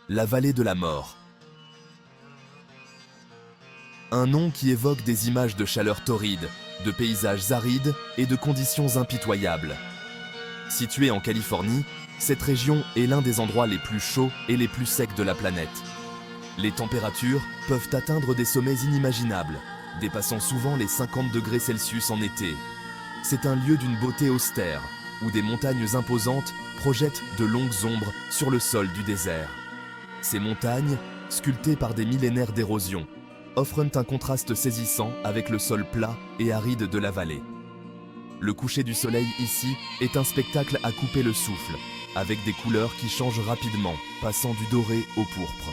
la vallée de la mort. Un nom qui évoque des images de chaleur torride, de paysages arides et de conditions impitoyables. Située en Californie, cette région est l'un des endroits les plus chauds et les plus secs de la planète. Les températures peuvent atteindre des sommets inimaginables, dépassant souvent les 50 degrés Celsius en été. C'est un lieu d'une beauté austère, où des montagnes imposantes projettent de longues ombres sur le sol du désert. Ces montagnes, sculptées par des millénaires d'érosion, offrent un contraste saisissant avec le sol plat et aride de la vallée. Le coucher du soleil ici est un spectacle à couper le souffle, avec des couleurs qui changent rapidement, passant du doré au pourpre.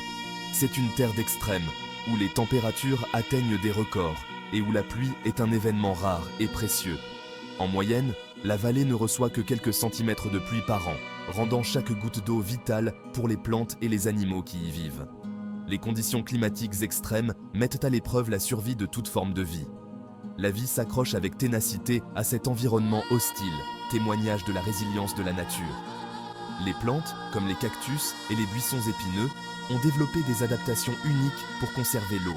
C'est une terre d'extrême, où les températures atteignent des records et où la pluie est un événement rare et précieux. En moyenne, la vallée ne reçoit que quelques centimètres de pluie par an, rendant chaque goutte d'eau vitale pour les plantes et les animaux qui y vivent. Les conditions climatiques extrêmes mettent à l'épreuve la survie de toute forme de vie. La vie s'accroche avec ténacité à cet environnement hostile, témoignage de la résilience de la nature. Les plantes, comme les cactus et les buissons épineux, ont développé des adaptations uniques pour conserver l'eau.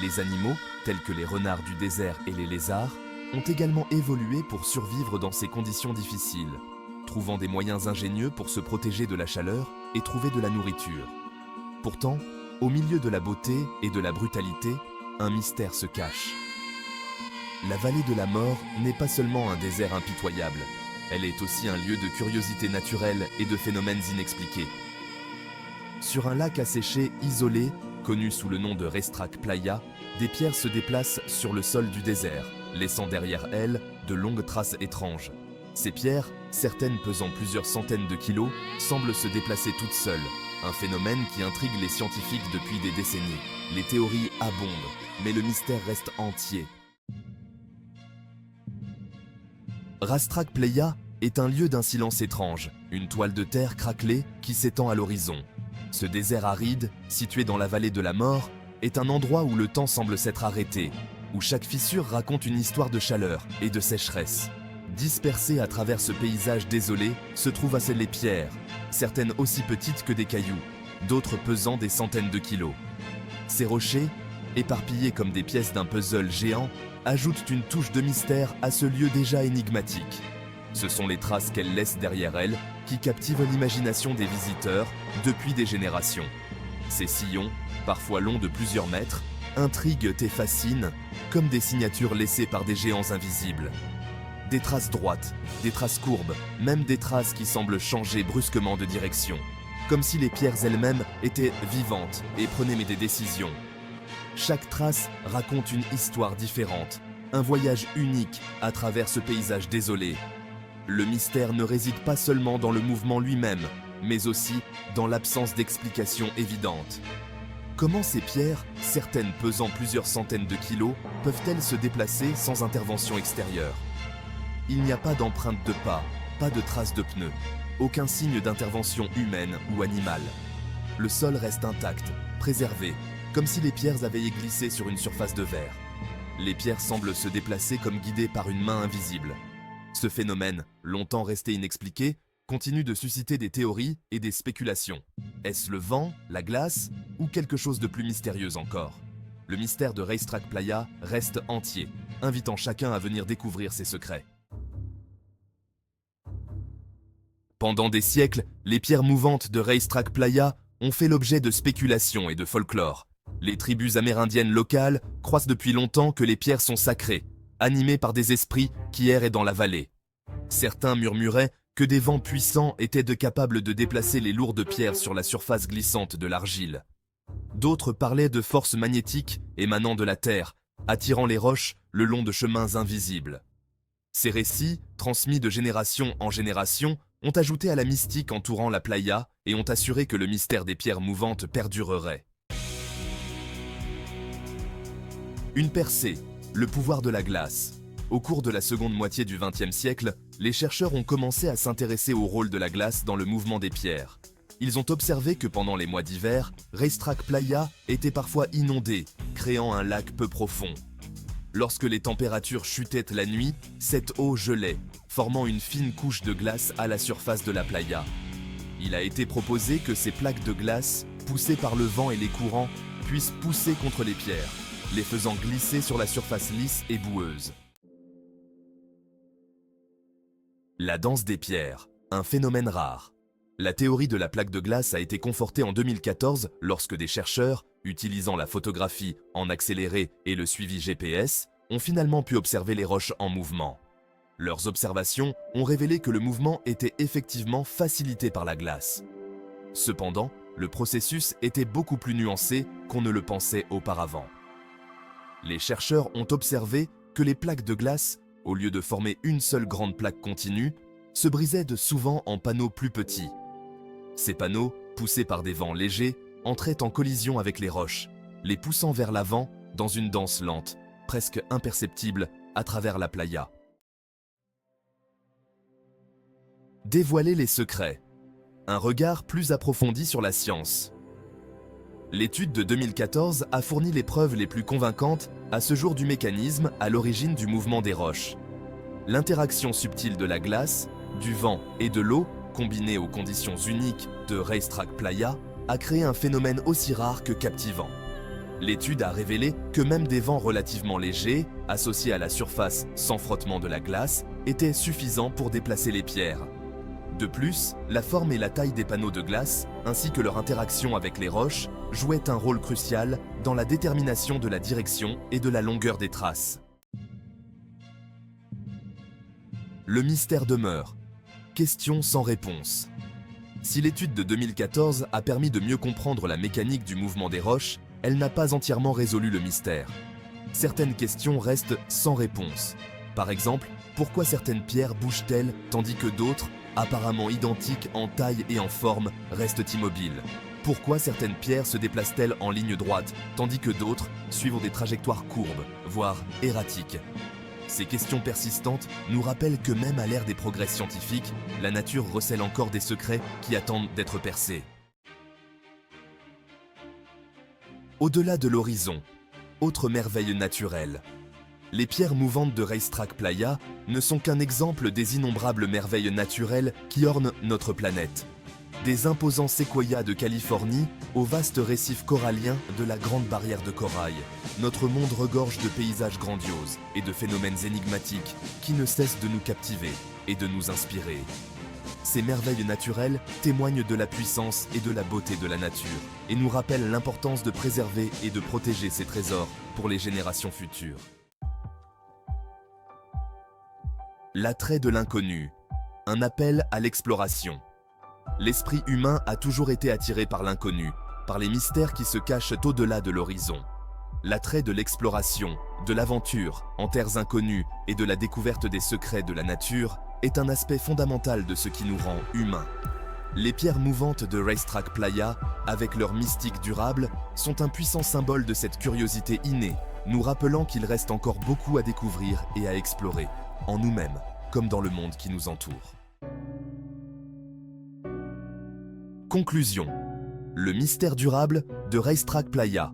Les animaux, tels que les renards du désert et les lézards, ont également évolué pour survivre dans ces conditions difficiles, trouvant des moyens ingénieux pour se protéger de la chaleur et trouver de la nourriture. Pourtant, au milieu de la beauté et de la brutalité, un mystère se cache. La vallée de la mort n'est pas seulement un désert impitoyable, elle est aussi un lieu de curiosité naturelle et de phénomènes inexpliqués. Sur un lac asséché isolé, connu sous le nom de Racetrack Playa, des pierres se déplacent sur le sol du désert, laissant derrière elles de longues traces étranges. Ces pierres, certaines pesant plusieurs centaines de kilos, semblent se déplacer toutes seules, un phénomène qui intrigue les scientifiques depuis des décennies. Les théories abondent, mais le mystère reste entier. Racetrack Playa est un lieu d'un silence étrange, une toile de terre craquelée qui s'étend à l'horizon. Ce désert aride, situé dans la vallée de la mort, est un endroit où le temps semble s'être arrêté, où chaque fissure raconte une histoire de chaleur et de sécheresse. Dispersées à travers ce paysage désolé se trouvent les pierres, certaines aussi petites que des cailloux, d'autres pesant des centaines de kilos. Ces rochers, éparpillés comme des pièces d'un puzzle géant, ajoutent une touche de mystère à ce lieu déjà énigmatique. Ce sont les traces qu'elles laissent derrière elles qui captivent l'imagination des visiteurs depuis des générations. Ces sillons, parfois longs de plusieurs mètres, intriguent et fascinent comme des signatures laissées par des géants invisibles. Des traces droites, des traces courbes, même des traces qui semblent changer brusquement de direction, comme si les pierres elles-mêmes étaient vivantes et prenaient des décisions. Chaque trace raconte une histoire différente, un voyage unique à travers ce paysage désolé. Le mystère ne réside pas seulement dans le mouvement lui-même, mais aussi dans l'absence d'explication évidente. Comment ces pierres, certaines pesant plusieurs centaines de kilos, peuvent-elles se déplacer sans intervention extérieure? Il n'y a pas d'empreinte de pas, pas de traces de pneus, aucun signe d'intervention humaine ou animale. Le sol reste intact, préservé, comme si les pierres avaient glissé sur une surface de verre. Les pierres semblent se déplacer comme guidées par une main invisible. Ce phénomène, longtemps resté inexpliqué, continue de susciter des théories et des spéculations. Est-ce le vent, la glace ou quelque chose de plus mystérieux encore? Le mystère de Racetrack Playa reste entier, invitant chacun à venir découvrir ses secrets. Pendant des siècles, les pierres mouvantes de Racetrack Playa ont fait l'objet de spéculations et de folklore. Les tribus amérindiennes locales croient depuis longtemps que les pierres sont sacrées, animées par des esprits qui erraient dans la vallée. Certains murmuraient que des vents puissants étaient capables de déplacer les lourdes pierres sur la surface glissante de l'argile. D'autres parlaient de forces magnétiques émanant de la terre, attirant les roches le long de chemins invisibles. Ces récits, transmis de génération en génération, ont ajouté à la mystique entourant la playa et ont assuré que le mystère des pierres mouvantes perdurerait. Une percée, le pouvoir de la glace. Au cours de la seconde moitié du XXe siècle, les chercheurs ont commencé à s'intéresser au rôle de la glace dans le mouvement des pierres. Ils ont observé que pendant les mois d'hiver, Racetrack Playa était parfois inondé, créant un lac peu profond. Lorsque les températures chutaient la nuit, cette eau gelait, formant une fine couche de glace à la surface de la playa. Il a été proposé que ces plaques de glace poussés par le vent et les courants, puissent pousser contre les pierres, les faisant glisser sur la surface lisse et boueuse. La danse des pierres, un phénomène rare. La théorie de la plaque de glace a été confortée en 2014 lorsque des chercheurs, utilisant la photographie en accéléré et le suivi GPS, ont finalement pu observer les roches en mouvement. Leurs observations ont révélé que le mouvement était effectivement facilité par la glace. Cependant, le processus était beaucoup plus nuancé qu'on ne le pensait auparavant. Les chercheurs ont observé que les plaques de glace, au lieu de former une seule grande plaque continue, se brisaient souvent en panneaux plus petits. Ces panneaux, poussés par des vents légers, entraient en collision avec les roches, les poussant vers l'avant dans une danse lente, presque imperceptible à travers la playa. Dévoiler les secrets. Un regard plus approfondi sur la science. L'étude de 2014 a fourni les preuves les plus convaincantes à ce jour du mécanisme à l'origine du mouvement des roches. L'interaction subtile de la glace, du vent et de l'eau, combinée aux conditions uniques de Racetrack Playa, a créé un phénomène aussi rare que captivant. L'étude a révélé que même des vents relativement légers, associés à la surface sans frottement de la glace, étaient suffisants pour déplacer les pierres. De plus, la forme et la taille des panneaux de glace, ainsi que leur interaction avec les roches, jouaient un rôle crucial dans la détermination de la direction et de la longueur des traces. Le mystère demeure. Question sans réponse. Si l'étude de 2014 a permis de mieux comprendre la mécanique du mouvement des roches, elle n'a pas entièrement résolu le mystère. Certaines questions restent sans réponse. Par exemple, pourquoi certaines pierres bougent-elles tandis que d'autres, apparemment identiques en taille et en forme, restent immobiles? Pourquoi certaines pierres se déplacent-elles en ligne droite tandis que d'autres suivent des trajectoires courbes, voire erratiques? Ces questions persistantes nous rappellent que même à l'ère des progrès scientifiques, la nature recèle encore des secrets qui attendent d'être percés. Au-delà de l'horizon, autre merveille naturelle. Les pierres mouvantes de Racetrack Playa ne sont qu'un exemple des innombrables merveilles naturelles qui ornent notre planète. Des imposants séquoias de Californie aux vastes récifs coralliens de la Grande Barrière de Corail, notre monde regorge de paysages grandioses et de phénomènes énigmatiques qui ne cessent de nous captiver et de nous inspirer. Ces merveilles naturelles témoignent de la puissance et de la beauté de la nature et nous rappellent l'importance de préserver et de protéger ces trésors pour les générations futures. L'attrait de l'inconnu, un appel à l'exploration. L'esprit humain a toujours été attiré par l'inconnu, par les mystères qui se cachent au-delà de l'horizon. L'attrait de l'exploration, de l'aventure en terres inconnues et de la découverte des secrets de la nature est un aspect fondamental de ce qui nous rend humains. Les pierres mouvantes de Racetrack Playa, avec leur mystique durable, sont un puissant symbole de cette curiosité innée, nous rappelant qu'il reste encore beaucoup à découvrir et à explorer, en nous-mêmes comme dans le monde qui nous entoure. Conclusion. Le mystère durable de Racetrack Playa.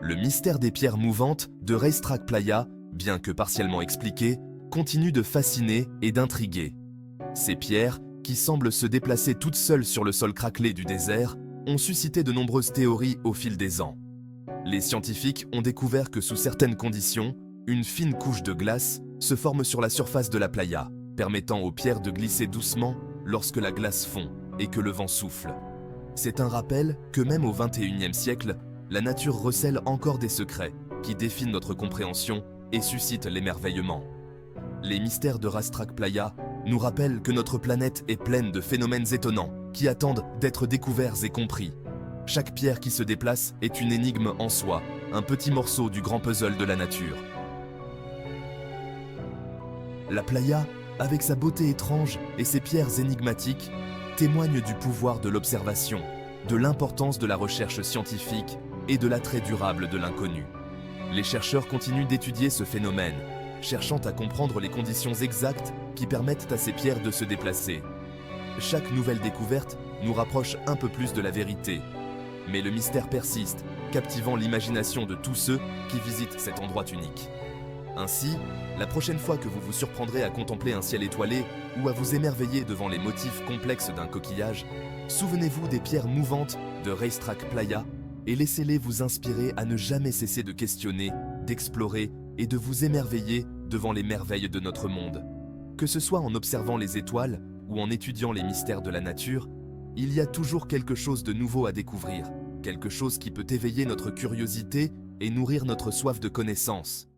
Le mystère des pierres mouvantes de Racetrack Playa, bien que partiellement expliqué, continue de fasciner et d'intriguer. Ces pierres, qui semblent se déplacer toutes seules sur le sol craquelé du désert, ont suscité de nombreuses théories au fil des ans. Les scientifiques ont découvert que sous certaines conditions, une fine couche de glace se forme sur la surface de la playa, permettant aux pierres de glisser doucement lorsque la glace fond et que le vent souffle. C'est un rappel que même au XXIe siècle, la nature recèle encore des secrets qui défient notre compréhension et suscitent l'émerveillement. Les mystères de Racetrack Playa nous rappellent que notre planète est pleine de phénomènes étonnants qui attendent d'être découverts et compris. Chaque pierre qui se déplace est une énigme en soi, un petit morceau du grand puzzle de la nature. La playa, avec sa beauté étrange et ses pierres énigmatiques, témoigne du pouvoir de l'observation, de l'importance de la recherche scientifique et de l'attrait durable de l'inconnu. Les chercheurs continuent d'étudier ce phénomène, cherchant à comprendre les conditions exactes qui permettent à ces pierres de se déplacer. Chaque nouvelle découverte nous rapproche un peu plus de la vérité, mais le mystère persiste, captivant l'imagination de tous ceux qui visitent cet endroit unique. Ainsi, la prochaine fois que vous vous surprendrez à contempler un ciel étoilé ou à vous émerveiller devant les motifs complexes d'un coquillage, souvenez-vous des pierres mouvantes de Racetrack Playa et laissez-les vous inspirer à ne jamais cesser de questionner, d'explorer et de vous émerveiller devant les merveilles de notre monde. Que ce soit en observant les étoiles ou en étudiant les mystères de la nature, il y a toujours quelque chose de nouveau à découvrir, quelque chose qui peut éveiller notre curiosité et nourrir notre soif de connaissance.